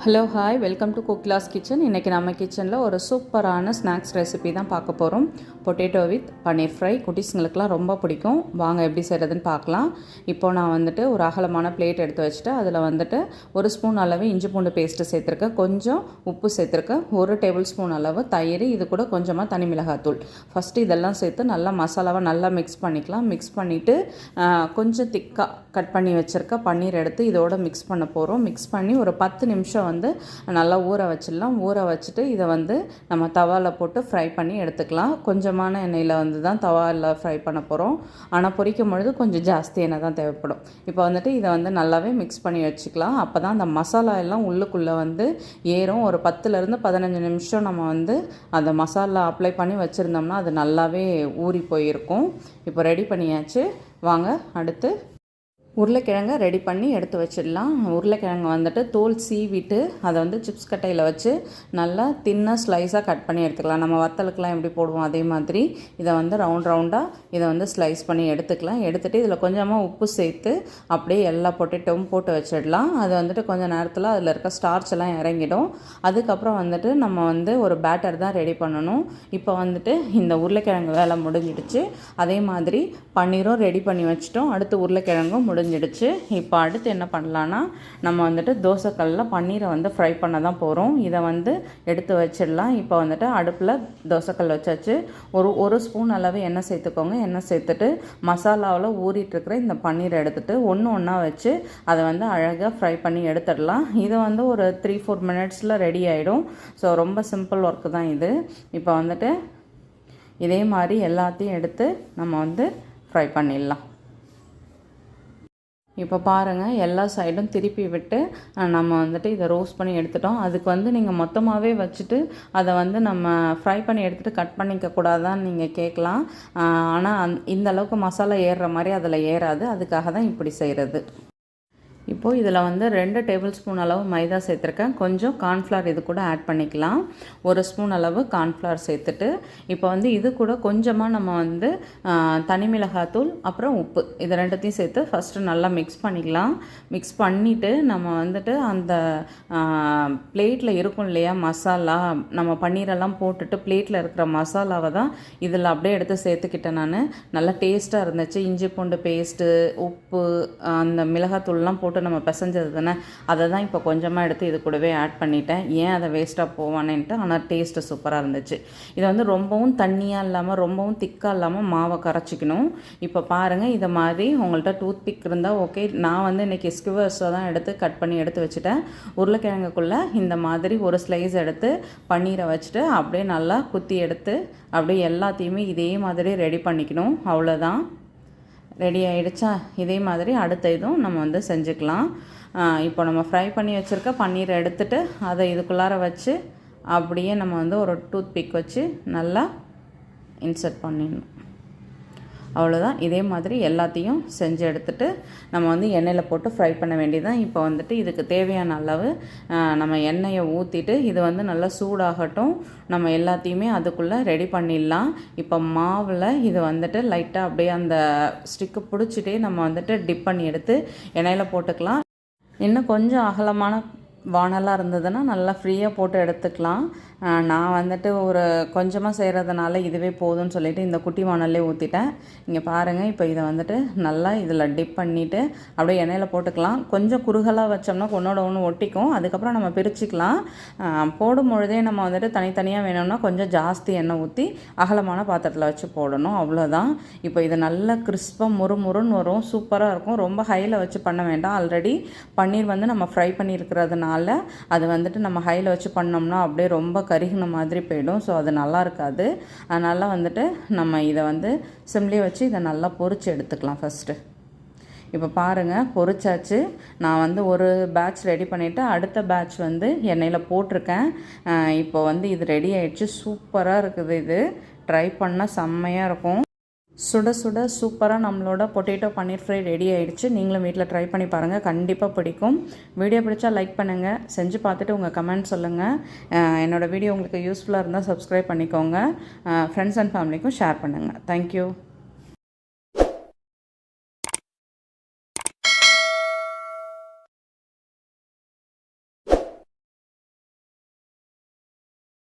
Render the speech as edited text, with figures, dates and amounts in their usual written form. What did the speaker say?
Hello hi welcome to குக்லாஸ் kitchen. இன்றைக்கி நம்ம கிச்சனில் ஒரு சூப்பரான ஸ்நாக்ஸ் ரெசிபி தான் பார்க்க போகிறோம். Potato with paneer fry. குட்டீஸுங்களுக்குலாம் ரொம்ப பிடிக்கும். வாங்க எப்படி செய்கிறதுன்னு பார்க்கலாம். இப்போது நான் வந்துட்டு ஒரு அகலமான பிளேட் எடுத்து வச்சுட்டு அதில் வந்துட்டு ஒரு ஸ்பூன் அளவு இஞ்சி பூண்டு பேஸ்ட்டு சேர்த்துருக்கேன், கொஞ்சம் உப்பு சேர்த்துருக்கேன், 1 டேபிள் ஸ்பூன் அளவு தயிர், இது கூட கொஞ்சமாக தனி மிளகாத்தூள். ஃபஸ்ட்டு இதெல்லாம் சேர்த்து நல்லா மசாலாவை நல்லா மிக்ஸ் பண்ணிக்கலாம். மிக்ஸ் பண்ணிவிட்டு கொஞ்சம் திக்காக கட் பண்ணி வச்சுருக்க பன்னீர் எடுத்து இதோட மிக்ஸ் பண்ண போகிறோம். மிக்ஸ் பண்ணி ஒரு 10 நிமிஷம் நல்லா ஊற வச்சிடலாம். ஊற வச்சுட்டு இதை நம்ம தவாவில் போட்டு ஃப்ரை பண்ணி எடுத்துக்கலாம். கொஞ்சமான எண்ணெயில் தான் தவாவில் ஃப்ரை பண்ண போகிறோம். ஆனால் பொரிக்கும் பொழுது கொஞ்சம் ஜாஸ்தி எண்ணெய் தான் தேவைப்படும். இப்போ இதை நல்லாவே மிக்ஸ் பண்ணி வச்சுக்கலாம். அப்போ தான் அந்த மசாலா எல்லாம் உள்ளுக்குள்ளே ஏறும். ஒரு 10லேருந்து 15 நிமிஷம் நம்ம அந்த மசாலா அப்ளை பண்ணி வச்சுருந்தோம்னா அது நல்லாவே ஊறி போயிருக்கும். இப்போ ரெடி பண்ணியாச்சு. வாங்க அடுத்து உருளைக்கிழங்கை ரெடி பண்ணி எடுத்து வச்சிடலாம். உருளைக்கிழங்கு தோல் சீவிட்டு அதை சிப்ஸ் கட்டையில் வச்சு நல்லா தின்னாக ஸ்லைஸாக கட் பண்ணி எடுத்துக்கலாம். நம்ம வத்தலுக்கெலாம் எப்படி போடுவோம் அதே மாதிரி இதை ரவுண்டாக இதை ஸ்லைஸ் பண்ணி எடுத்துக்கலாம். எடுத்துகிட்டு இதில் கொஞ்சமாக உப்பு சேர்த்து அப்படியே எல்லா பொட்டேட்டோவும் போட்டு வச்சிடலாம். அது கொஞ்சம் நேரத்தில் அதில் இருக்க ஸ்டார்ச் எல்லாம் இறங்கிடும். அதுக்கப்புறம் நம்ம ஒரு பேட்டர் தான் ரெடி பண்ணணும். இப்போ இந்த உருளைக்கிழங்கு வேலை முடிஞ்சிடுச்சு. அதே மாதிரி பன்னீரும் ரெடி பண்ணி வச்சிட்டோம். அடுத்து உருளைக்கிழங்கும் முடிஞ்சிடுச்சு. இப்போ அடுத்து என்ன பண்ணலான்னா நம்ம தோசைக்கல்லில் பன்னீரை ஃப்ரை பண்ண தான் போகிறோம். இதை எடுத்து வச்சிடலாம். இப்போ அடுப்பில் தோசைக்கல் வச்சாச்சு. ஒரு ஸ்பூன் அளவு எண்ணெய் சேர்த்துக்கோங்க. எண்ணெய் சேர்த்துட்டு மசாலாவில் ஊறிட்டுருக்கிற இந்த பன்னீரை எடுத்துகிட்டு ஒன்றா வச்சு அதை அழகாக ஃப்ரை பண்ணி எடுத்துடலாம். இது ஒரு 3-4 மினிட்ஸில் ரெடி ஆகிடும். ஸோ ரொம்ப சிம்பிள் ஒர்க்கு தான் இது. இப்போ இதே மாதிரி எல்லாத்தையும் எடுத்து நம்ம ஃப்ரை பண்ணிடலாம். இப்போ பாருங்கள், எல்லா சைடும் திருப்பி விட்டு நம்ம இதை ரோஸ்ட் பண்ணி எடுத்துட்டோம். அதுக்கு நீங்கள் மொத்தமாகவே வச்சுட்டு அதை நம்ம ஃப்ரை பண்ணி எடுத்துகிட்டு கட் பண்ணிக்க கூடாதான்னு நீங்கள் கேட்கலாம். ஆனால் இந்த அளவுக்கு மசாலா ஏறுற மாதிரி அதில் ஏறாது. அதுக்காக தான் இப்படி செய்கிறது. இப்போது இதில் 2 டேபிள் ஸ்பூன் அளவு மைதா சேர்த்துருக்கேன். கொஞ்சம் கார்ன்ஃப்ளவர் இது கூட ஆட் பண்ணிக்கலாம். 1 ஸ்பூன் அளவு கார்ன்ஃப்ளவர் சேர்த்துட்டு இப்போ இது கூட கொஞ்சமாக நம்ம தனி மிளகாத்தூள் அப்புறம் உப்பு இது ரெண்டுத்தையும் சேர்த்து ஃபஸ்ட்டு நல்லா மிக்ஸ் பண்ணிக்கலாம். மிக்ஸ் பண்ணிவிட்டு நம்ம அந்த பிளேட்டில் இருக்கும் இல்லையா மசாலா, நம்ம பன்னீரெல்லாம் போட்டுட்டு பிளேட்டில் இருக்கிற மசாலாவை தான் இதில் அப்படியே எடுத்து சேர்த்துக்கிட்டேன். நான் நல்லா டேஸ்ட்டாக இருந்துச்சு. இஞ்சி பூண்டு பேஸ்ட்டு, உப்பு, அந்த மிளகாத்தூள்லாம் போட்டு நம்ம பிசைஞ்சது தானே, அதை தான் இப்போ கொஞ்சமாக எடுத்து இது கூடவே ஆட் பண்ணிட்டேன். ஏன் அதை வேஸ்ட்டாக போவானேன்ட்டு. ஆனால் டேஸ்ட்டு சூப்பராக இருந்துச்சு. இதை ரொம்பவும் தண்ணியாக இல்லாமல் ரொம்பவும் திக்காக இல்லாமல் மாவை கரைச்சிக்கணும். இப்போ பாருங்கள், இதை மாதிரி உங்கள்கிட்ட டூத் பிக் இருந்தால் ஓகே. நான் இன்றைக்கி ஸ்கிவர்ஸை தான் எடுத்து கட் பண்ணி எடுத்து வச்சுட்டேன். உருளைக்கிழங்குக்குள்ளே இந்த மாதிரி ஒரு ஸ்லைஸ் எடுத்து பன்னீரை வச்சுட்டு அப்படியே நல்லா குத்தி எடுத்து அப்படியே எல்லாத்தையுமே இதே மாதிரி ரெடி பண்ணிக்கணும். அவ்வளோதான், ரெடி ஆகிடுச்சா. இதே மாதிரி அடுத்த இதுவும் நம்ம செஞ்சுக்கலாம். இப்போ நம்ம ஃப்ரை பண்ணி வச்சுருக்க பன்னீரை எடுத்துகிட்டு அதை இதுக்குள்ளார வச்சு அப்படியே நம்ம ஒரு டூத் பிக் வச்சு நல்லா இன்சர்ட் பண்ணிடணும். அவ்வளோதான். இதே மாதிரி எல்லாத்தையும் செஞ்சு எடுத்துகிட்டு நம்ம எண்ணெயில் போட்டு ஃப்ரை பண்ண வேண்டியதான். இப்போ இதுக்கு தேவையான அளவு நம்ம எண்ணெயை ஊற்றிட்டு இது நல்லா சூடாகட்டும். நம்ம எல்லாத்தையுமே அதுக்குள்ளே ரெடி பண்ணிடலாம். இப்போ மாவில் இது லைட்டாக அப்படியே அந்த ஸ்டிக்கு பிடிச்சிட்டே நம்ம டிப் பண்ணி எடுத்து எண்ணெயில் போட்டுக்கலாம். இன்னும் கொஞ்சம் அகலமான வானலாக இருந்ததுன்னா நல்லா ஃப்ரீயாக போட்டு எடுத்துக்கலாம். நான் ஒரு கொஞ்சமாக செய்கிறதுனால இதுவே போதும்னு சொல்லிவிட்டு இந்த குட்டி வானல்லே ஊற்றிட்டேன். இங்கே பாருங்கள், இப்போ இதை நல்லா இதில் டிப் பண்ணிவிட்டு அப்படியே எண்ணெயில் போட்டுக்கலாம். கொஞ்சம் குறுகலாக வச்சோம்னா ஒன்று ஒட்டிக்கும். அதுக்கப்புறம் நம்ம பிரிச்சுக்கலாம். போடும் பொழுதே நம்ம தனித்தனியாக வேணும்னா கொஞ்சம் ஜாஸ்தி எண்ணெய் ஊற்றி அகலமான பாத்திரத்தில் வச்சு போடணும். அவ்வளோதான். இப்போ இது நல்லா கிறிஸ்பாக முறுமுறுன்னு வரும். சூப்பராக இருக்கும். ரொம்ப ஹையில் வச்சு பண்ண வேண்டாம். ஆல்ரெடி பன்னீர் நம்ம ஃப்ரை பண்ணியிருக்கிறதுனால அது நம்ம ஹையில் வச்சு பண்ணோம்னா அப்படியே ரொம்ப கருகின மாதிரி போயிடும். ஸோ அது நல்லா இருக்காது. அதனால் நம்ம இதை சிம்லேயே வச்சு இதை நல்லா பொரிச்சு எடுத்துக்கலாம் ஃபஸ்ட்டு. இப்போ பாருங்கள், பொரிச்சாச்சு. நான் ஒரு பேட்ச் ரெடி பண்ணிவிட்டு அடுத்த பேட்ச் எண்ணெயில் போட்டிருக்கேன். இப்போ இது ரெடி ஆகிடுச்சு. சூப்பராக இருக்குது. இது ட்ரை பண்ணால் செம்மையாக இருக்கும். சுட சுட சூப்பராக நம்மளோட பொட்டேட்டோ பன்னீர் ஃப்ரை ரெடி ஆகிடுச்சு. நீங்களும் வீட்டில் ட்ரை பண்ணி பாருங்கள், கண்டிப்பாக பிடிக்கும். வீடியோ பிடிச்சா லைக் பண்ணுங்கள், செஞ்சு பார்த்துட்டு உங்கள் கமெண்ட் சொல்லுங்கள். என்னோடய வீடியோ உங்களுக்கு யூஸ்ஃபுல்லாக இருந்தால் சப்ஸ்கிரைப் பண்ணிக்கோங்க. ஃப்ரெண்ட்ஸ் அண்ட் ஃபேமிலிக்கும் ஷேர் பண்ணுங்கள். தேங்க்யூ.